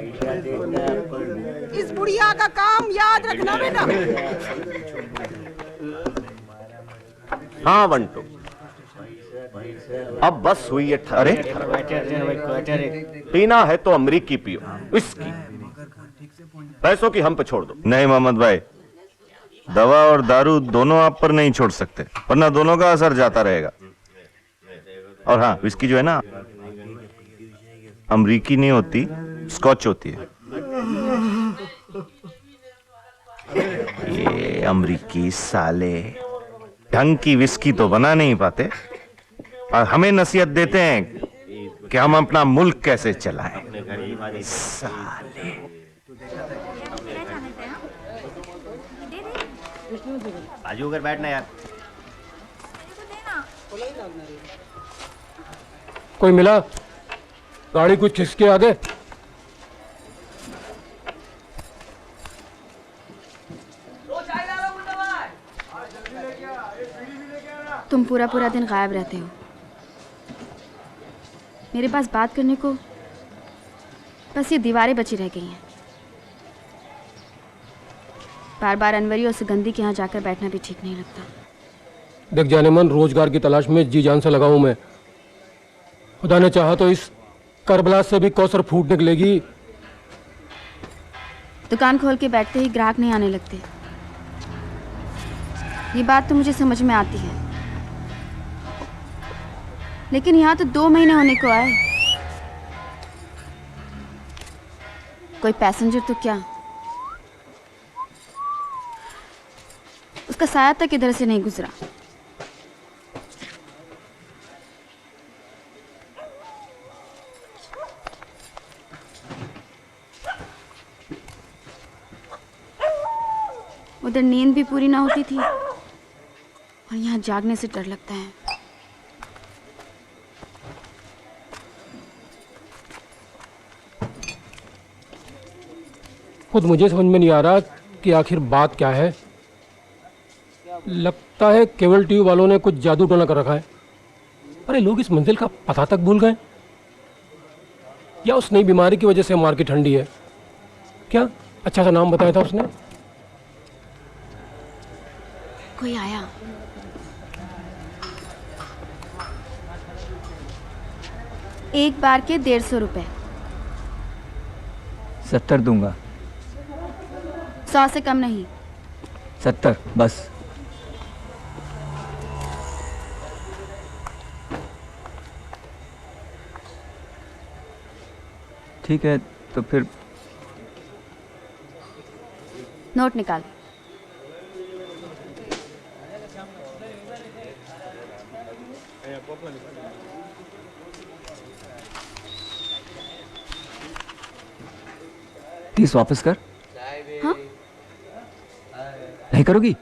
इस बुढ़िया का काम याद रखना बेटा। हाँ बंटू, अब बस हुई है। अरे पीना है तो अमरीकी पियो, विस्की। पैसों की हम पे छोड़ दो। नहीं मोहम्मद भाई, दवा और दारू दोनों आप पर नहीं छोड़ सकते, वरना दोनों का असर जाता रहेगा। और हाँ, विस्की जो है ना, अमरीकी नहीं होती, स्कॉच होती है। ये अमरीकी साले ढंग की विस्की तो बना नहीं पाते और हमें नसीहत देते हैं कि हम अपना मुल्क कैसे चलाएं। साले बाजू कर बैठना यार। कोई मिला? गाड़ी कुछ खिसके आगे। तुम पूरा पूरा दिन गायब रहते हो। मेरे पास बात करने को बस ये दीवारें बची रह गई हैं। बार बार अनवरी और सुगंधी के यहाँ जाकर बैठना भी ठीक नहीं लगता। देख जाने मन, रोजगार की तलाश में जी जान से लगा हूं मैं। खुदा ने चाहा तो इस करबला से भी कौसर फूट निकलेगी। दुकान खोल के बैठते ही ग्राहक नहीं आने लगते। ये बात तो मुझे समझ में आती है, लेकिन यहाँ तो 2 महीने होने को आए। कोई पैसेंजर तो क्या, उसका साया तक इधर से नहीं गुजरा। उधर नींद भी पूरी ना होती थी और यहाँ जागने से डर लगता है। खुद मुझे समझ में नहीं आ रहा कि आखिर बात क्या है। लगता है केबल टीवी वालों ने कुछ जादू टोना कर रखा है। अरे लोग इस मंजिल का पता तक भूल गए, या उस नई बीमारी की वजह से मार्केट ठंडी है। क्या अच्छा सा नाम बताया था उसने? कोई आया। एक बार के 150 रुपए। 70 दूंगा। 100 से कम नहीं। 70 बस। ठीक है तो फिर नोट निकाल। तीस वापस कर। हाँ? नहीं करोगी?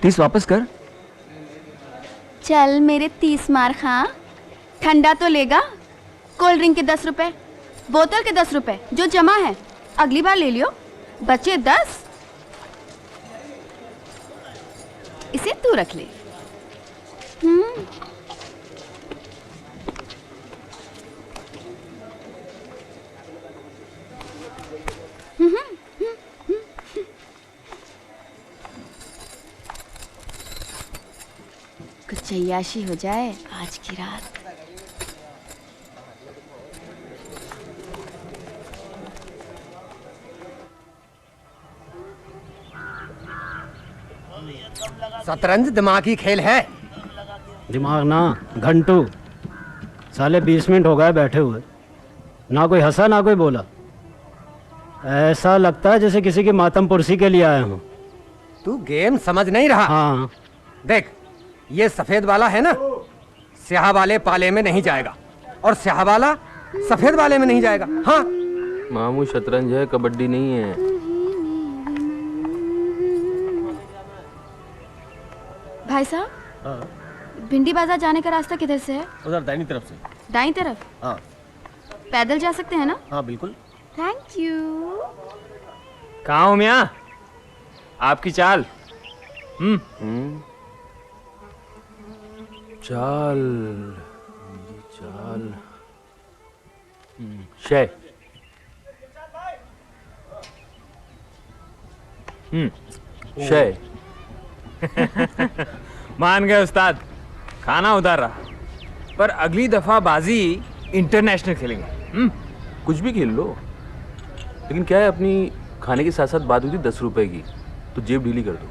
30 वापस कर। चल मेरे 30 मार खा। ठंडा तो लेगा? कोल्ड ड्रिंक के 10 रुपए, बोतल के 10 रुपए जो जमा है अगली बार ले लियो। बचे 10, इसे तू रख ले। कुछ चैयाशी हो जाए आज की रात। शतरंज दिमागी खेल है। दिमाग ना घंटू। साले 20 मिनट हो गए बैठे हुए, ना कोई हंसा ना कोई बोला। ऐसा लगता है जैसे किसी की मातम पुरसी के लिए आया हूँ। तू गेम समझ नहीं रहा। हाँ देख, ये सफेद वाला है ना, स्याह वाले पाले में नहीं जाएगा और स्याह वाला सफेद वाले में नहीं जाएगा। हाँ मामू शतरंज है, कबड्डी नहीं है। भाई साहब, भिंडी बाजार जाने का रास्ता किधर से है? उधर दाहिनी तरफ से। दाईं तरफ? हाँ। पैदल जा सकते हैं ना? हाँ बिल्कुल। Thank you. कहाँ हो मियाँ? आपकी चाल। चाल चाल। शय शय। मान गए उस्ताद, खाना उधार रहा, पर अगली दफा बाजी इंटरनेशनल खेलेंगे। कुछ भी खेल लो, लेकिन क्या है, अपनी खाने के साथ साथ बात हुई थी 10 रुपए की, तो जेब ढीली कर दो।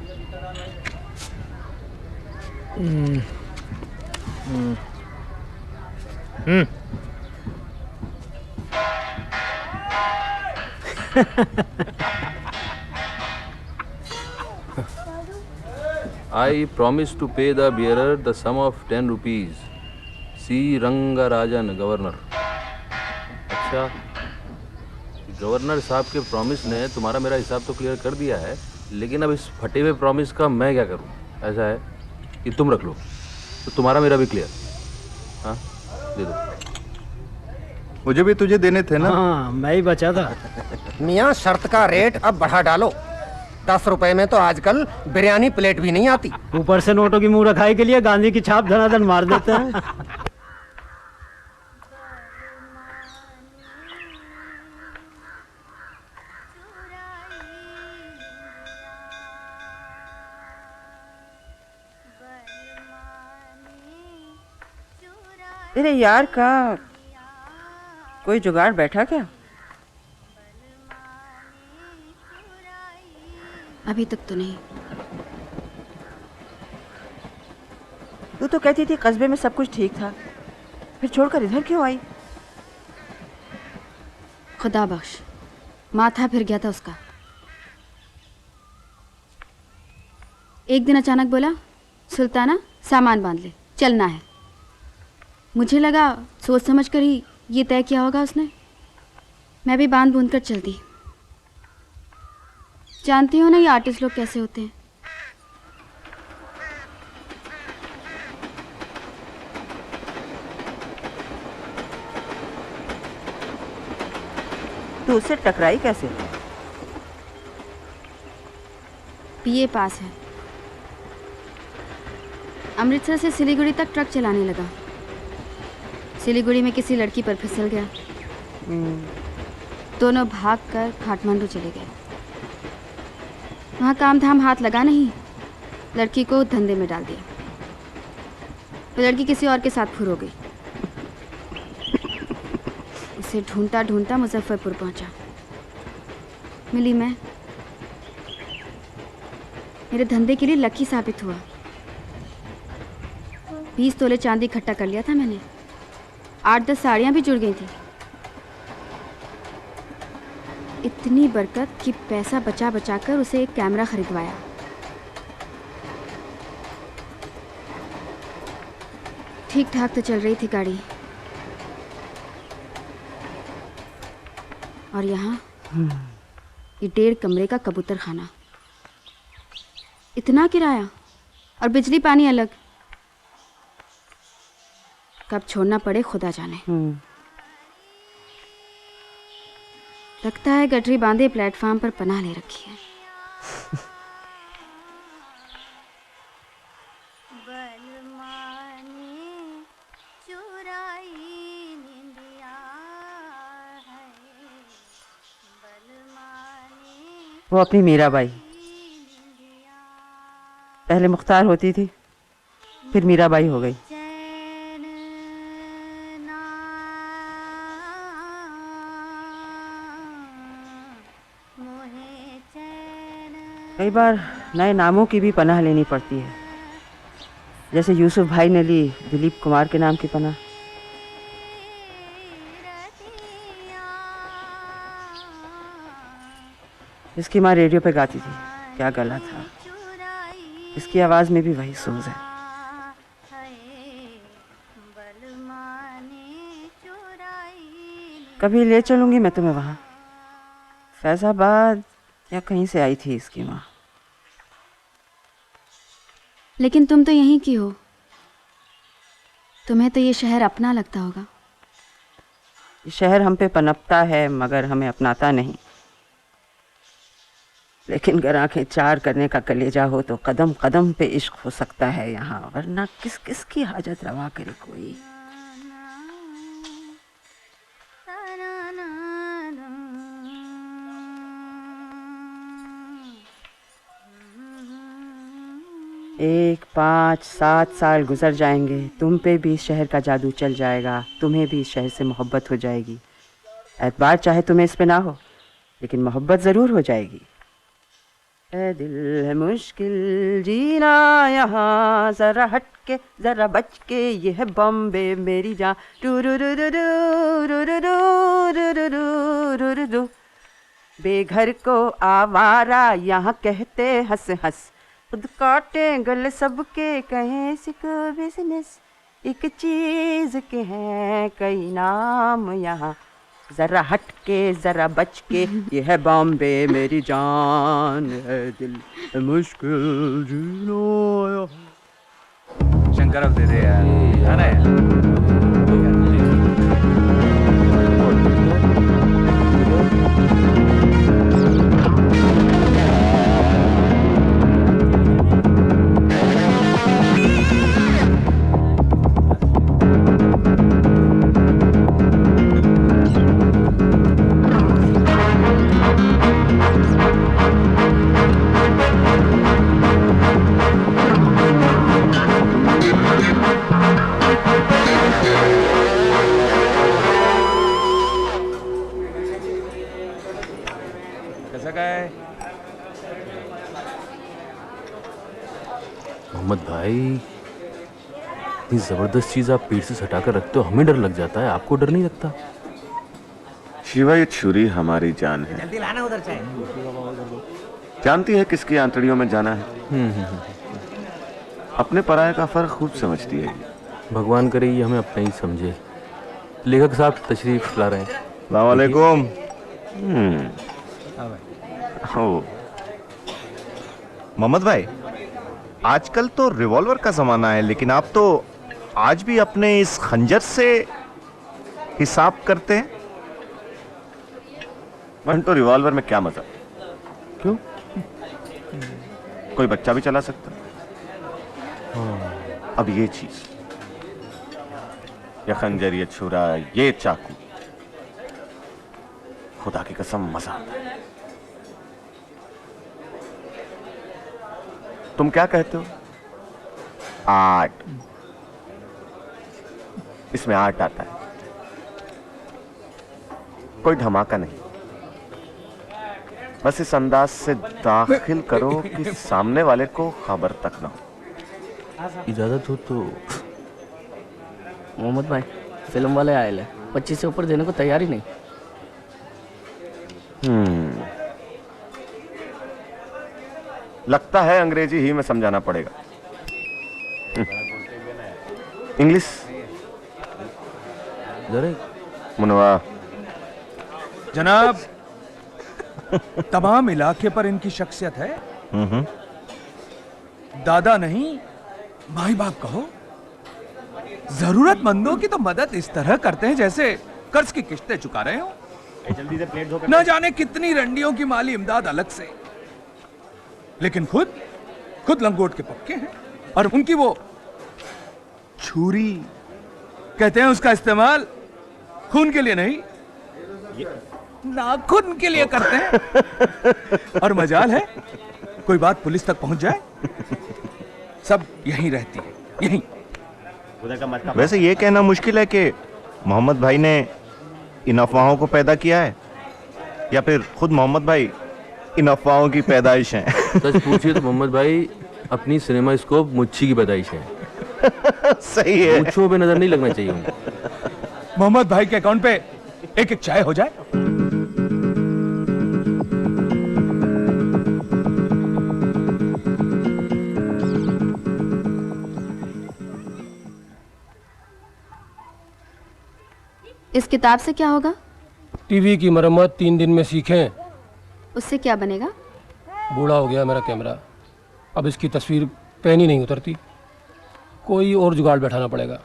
I promise to pay the bearer the sum of 10 rupees. C Rangarajan, governor. अच्छा, गवर्नर साहब के प्रॉमिस ने तुम्हारा मेरा हिसाब तो क्लियर कर दिया है, लेकिन अब इस फटे हुए प्रॉमिस का मैं क्या करूं? ऐसा है कि तुम रख लो, तो तुम्हारा मेरा भी क्लियर। हाँ, दे दो। मुझे भी तुझे देने थे ना। हाँ, मैं ही बचा था। मियाँ शर्त का रेट अब बढ़ा डालो। 10 रुपए में तो आजकल बिरयानी प्लेट भी नहीं आती। ऊपर से नोटों की मुंह रखाई के लिए गांधी की छाप धनाधन मार देते हैं। तेरे यार का कोई जुगाड़ बैठा क्या? अभी तक तो नहीं। तू तो कहती थी कस्बे में सब कुछ ठीक था, फिर छोड़कर इधर क्यों आई? खुदा बख्श, माथा फिर गया था उसका। एक दिन अचानक बोला, सुल्ताना सामान बांध ले, चलना है। मुझे लगा सोच समझ कर ही ये तय किया होगा उसने। मैं भी बांध बूंद कर चल दी। जानती हो ना ये आर्टिस्ट लोग कैसे होते हैं। तू उससे टकराई कैसे? बीए पास है, अमृतसर से सिलीगुड़ी तक ट्रक चलाने लगा। सिलीगुड़ी में किसी लड़की पर फिसल गया। दोनों भागकर काठमांडू चले गए। वहाँ काम धाम हाथ लगा नहीं, लड़की को धंधे में डाल दिया। वो लड़की किसी और के साथ फुर हो गई। उसे ढूंढता ढूंढता मुजफ्फरपुर पहुंचा। मिली मैं। मेरे धंधे के लिए लकी साबित हुआ। 20 तोले चांदी इकट्ठा कर लिया था मैंने। 8-10 साड़ियाँ भी जुड़ गई थी। इतनी बरकत कि पैसा बचा बचा कर उसे एक कैमरा खरीदवाया। ठीक ठाक तो चल रही थी गाड़ी, और यहाँ ये 1.5 कमरे का कबूतर खाना, इतना किराया और बिजली पानी अलग। कब छोड़ना पड़े खुदा जाने। लगता है गठरी बांधे प्लेटफॉर्म पर पनाह ले रखी है। वो अपनी मीराबाई, पहले मुख्तार होती थी, फिर मीराबाई हो गई। कई बार नए नामों की भी पनाह लेनी पड़ती है, जैसे यूसुफ भाई ने ली दिलीप कुमार के नाम की पनाह। इसकी माँ रेडियो पे गाती थी, क्या गला था। इसकी आवाज़ में भी वही सोज है। कभी ले चलूंगी मैं तुम्हें वहाँ, फैजाबाद या कहीं से आई थी इसकी माँ। लेकिन तुम तो यहीं की हो, तुम्हें तो ये शहर अपना लगता होगा। ये शहर हम पे पनपता है मगर हमें अपनाता नहीं। लेकिन अगर आंखें चार करने का कलेजा हो तो कदम कदम पे इश्क हो सकता है यहाँ, वरना किस किस की हाजत रवा करे कोई। 1, 5, 7 साल गुजर जाएंगे, तुम पे भी इस शहर का जादू चल जाएगा, तुम्हें भी इस शहर से मोहब्बत हो जाएगी। एतबार चाहे तुम्हें इस पे ना हो, लेकिन मोहब्बत ज़रूर हो जाएगी। ए दिल है मुश्किल जीना यहाँ, ज़रा हट के ज़रा बच के, ये है बॉम्बे मेरी जान। बेघर को आवारा यहाँ कहते हंस हंस, खुद काटे गल सबके कहें सिको बिजनेस, एक चीज के हैं कई नाम यहाँ, जरा हट के जरा बच के, ये है बॉम्बे मेरी जान, है दिल है मुश्किल जीना। शंकर अब दे दे यार, है ना यार? मोहम्मद भाई, इतनी जबरदस्त चीज आप पेट से सटाकर रखते हो, हमें डर लग जाता है, आपको डर नहीं लगता? शिवा, ये छुरी हमारी जान है। जल्दी लाना उधर से। जानती है किसकी आंतड़ियों में जाना है? अपने पराये का फर्क खूब समझती है। भगवान करे ये हमें अपना ही समझे। लेखक साहब तशरीफ ला रहे हैं। अस्सलाम वालेकुम। मोहम्मद भाई, आजकल तो रिवॉल्वर का जमाना है, लेकिन आप तो आज भी अपने इस खंजर से हिसाब करते हैं। तो रिवॉल्वर में क्या मजा? क्यों? कोई बच्चा भी चला सकता। अब ये चीज, ये खंजर, ये छुरा, ये चाकू, खुदा की कसम मजा आता है। तुम क्या कहते हो? आर्ट। इसमें आर्ट आता है, कोई धमाका नहीं। बस इस अंदाज से दाखिल करो कि सामने वाले को खबर तक ना हो। इजाजत हो तो। मोहम्मद भाई, फिल्म वाले आए ले, 25 से ऊपर देने को तैयार ही नहीं। लगता है अंग्रेजी ही में समझाना पड़ेगा। इंग्लिश जरा मुनवा। जनाब, तमाम इलाके पर इनकी शख्सियत है। दादा नहीं, माई बाप कहो। जरूरतमंदों की तो मदद इस तरह करते हैं जैसे कर्ज की किश्तें चुका रहे हो। जल्दी से प्लेट धोकर। न जाने कितनी रंडियों की माली इमदाद अलग से, लेकिन खुद लंगोट के पक्के हैं। और उनकी वो छुरी, कहते हैं उसका इस्तेमाल खून के लिए नहीं, नाखून के लिए करते हैं। और मजाल है कोई बात पुलिस तक पहुंच जाए, सब यहीं रहती है, यहीं। वैसे ये कहना मुश्किल है कि मोहम्मद भाई ने इन अफवाहों को पैदा किया है, या फिर खुद मोहम्मद भाई इन अफवाहों की पैदाइश हैं। सच पूछिए तो मोहम्मद भाई अपनी सिनेमा स्कोप मुच्छी की पैदाइश है। सही है। मुच्छों पे नजर नहीं लगना चाहिए उनको। मोहम्मद भाई के अकाउंट पे एक एक चाय हो जाए। इस किताब से क्या होगा? टीवी की मरम्मत 3 दिन में सीखें। उससे क्या बनेगा? बूढ़ा हो गया मेरा कैमरा, अब इसकी तस्वीर पेन ही नहीं उतरती, कोई और जुगाड़ बैठाना पड़ेगा।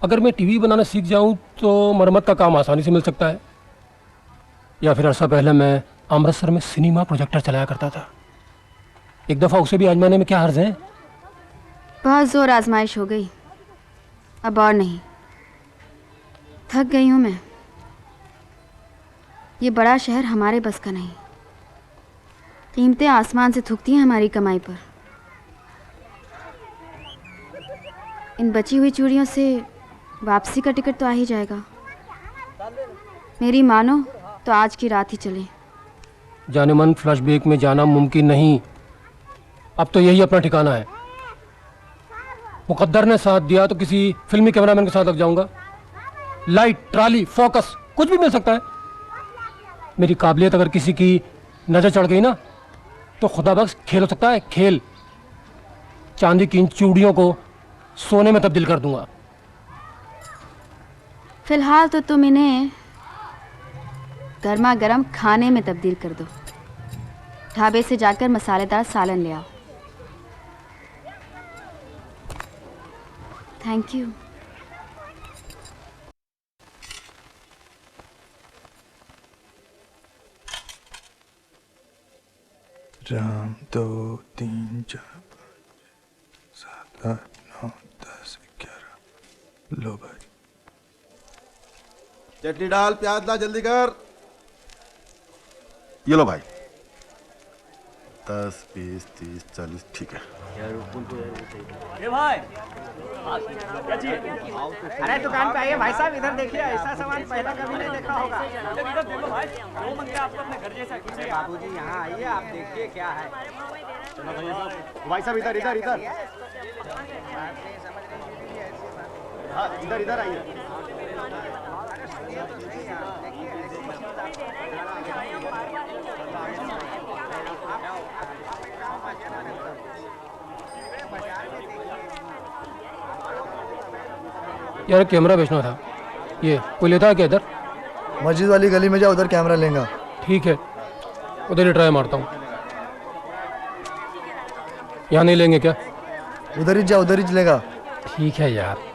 अगर मैं टीवी बनाना सीख जाऊं तो मरम्मत का काम आसानी से मिल सकता है। या फिर अर्सा पहले मैं अमृतसर में सिनेमा प्रोजेक्टर चलाया करता था, एक दफ़ा उसे भी आजमाने में क्या हर्ज है। बहुत जोर आजमाइश हो गई, अब और नहीं। थक गई हूँ मैं। ये बड़ा शहर हमारे बस का नहीं। कीमतें आसमान से थूकती हैं हमारी कमाई पर। इन बची हुई चूड़ियों से वापसी का टिकट तो आ ही जाएगा। मेरी मानो तो आज की रात ही चले। जाने मन फ्लैशबैक में जाना मुमकिन नहीं। अब तो यही अपना ठिकाना है। मुकद्दर ने साथ दिया तो किसी फिल्मी कैमरामैन के साथ लग जाऊंगा। लाइट, ट्राली, फोकस कुछ भी मिल सकता है। मेरी काबिलियत अगर किसी की नजर चढ़ गई ना तो खुदा बख्श खेल हो सकता है, खेल। चांदी की इन चूड़ियों को सोने में तब्दील कर दूंगा। फिलहाल तो तुम इन्हें गर्मा गर्म खाने में तब्दील कर दो। ढाबे से जाकर मसालेदार सालन ले आओ। Thank you. राम 2 3 4 5 7 8 9 10 11। लो भाई, चटनी डाल, प्याज ला, जल्दी कर। ये लो भाई। 10 20 30 40 ठीक है। ये भाई क्या चाहिए? अरे दुकान पे आइए भाई साहब, इधर देखिए, ऐसा सामान पहले कभी नहीं देखा होगा। इधर देखो भाई, वो मन के आपको अपने घर जैसा कीजिए। बाबूजी यहाँ आइए, आप देखिए क्या है। भाई साहब इधर इधर इधर, हाँ इधर इधर आइए। यार कैमरा बेचना था, ये कोई लेता है क्या इधर? मस्जिद वाली गली में जाओ, उधर कैमरा लेंगे। ठीक है, उधर ही ट्राई मारता हूँ। यहाँ नहीं लेंगे क्या? उधर ही जाओ, उधर ही चलेगा। ठीक है यार।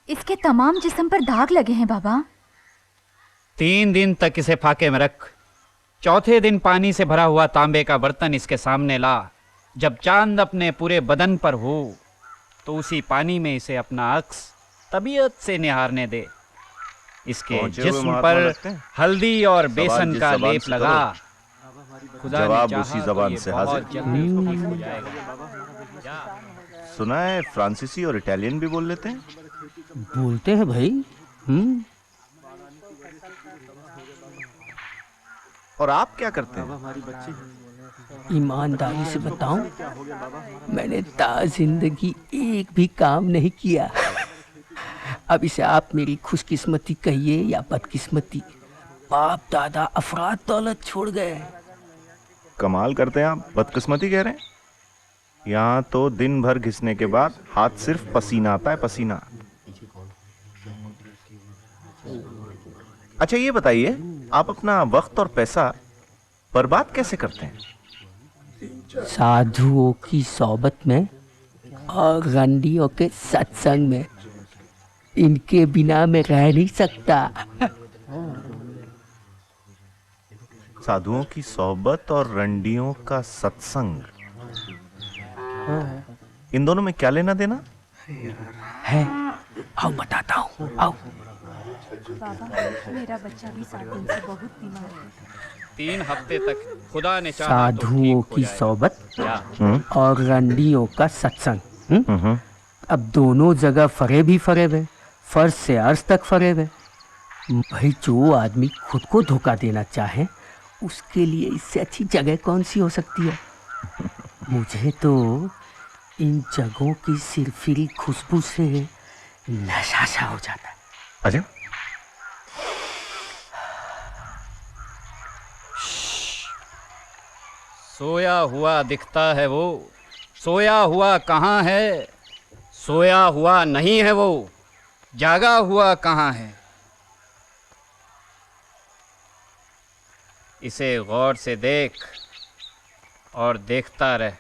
इसके तमाम जिस्म पर दाग लगे हैं बाबा। 3 दिन तक इसे फाके में रख। चौथे दिन पानी से भरा हुआ तांबे का बर्तन इसके सामने ला। जब चांद अपने पूरे बदन पर हो तो उसी पानी में इसे अपना अक्स तबीयत से निहारने दे। इसके जिस्म पर हल्दी और बेसन का लेप लगा। खुदा जवाब ने उसी चाहा जबान तो ये से बहुत हाजिर। जल्दी इसको ठीक हो जाएगा। सुना है फ्रांसीसी और इटालियन भी बोल लेते हैं। बोलते हैं भाई। और आप क्या करते हैं? ईमानदारी से बताऊं, मैंने जिंदगी एक भी काम नहीं किया। अब इसे आप मेरी खुशकिस्मती कहिए या बदकिस्मती, बाप दादा अफराद दौलत छोड़ गए। कमाल करते हैं आप, बदकिस्मती कह रहे हैं? यहाँ तो दिन भर घिसने के बाद हाथ सिर्फ पसीना आता है, पसीना। अच्छा ये बताइए, आप अपना वक्त और पैसा बर्बाद कैसे करते हैं? साधुओं की सोबत में और रंडियों के सत्संग में। इनके बिना मैं रह नहीं सकता। साधुओं की सोबत और रंडियों का सत्संग, इन दोनों में क्या लेना देना है? आओ बताता हूँ, आओ। बाबा, मेरा बच्चा भी 7 दिन से बहुत बीमार है। 3 हफ्ते तक खुदा ने चाहा तो साधुओं की सोबत और रंडियों का सत्संग। अब दोनों जगह फरे भी फरे हुए, फर्श से अर्श तक फरे हुए। भाई जो आदमी खुद को धोखा देना चाहे उसके लिए इससे अच्छी जगह कौन सी हो सकती है? मुझे तो इन जगहों की सिरफिरी खुशबू से नशा सा हो जाता है। अच्छा, सोया हुआ दिखता है वो, सोया हुआ कहाँ है? सोया हुआ नहीं है वो, जागा हुआ कहाँ है? इसे गौर से देख और देखता रह।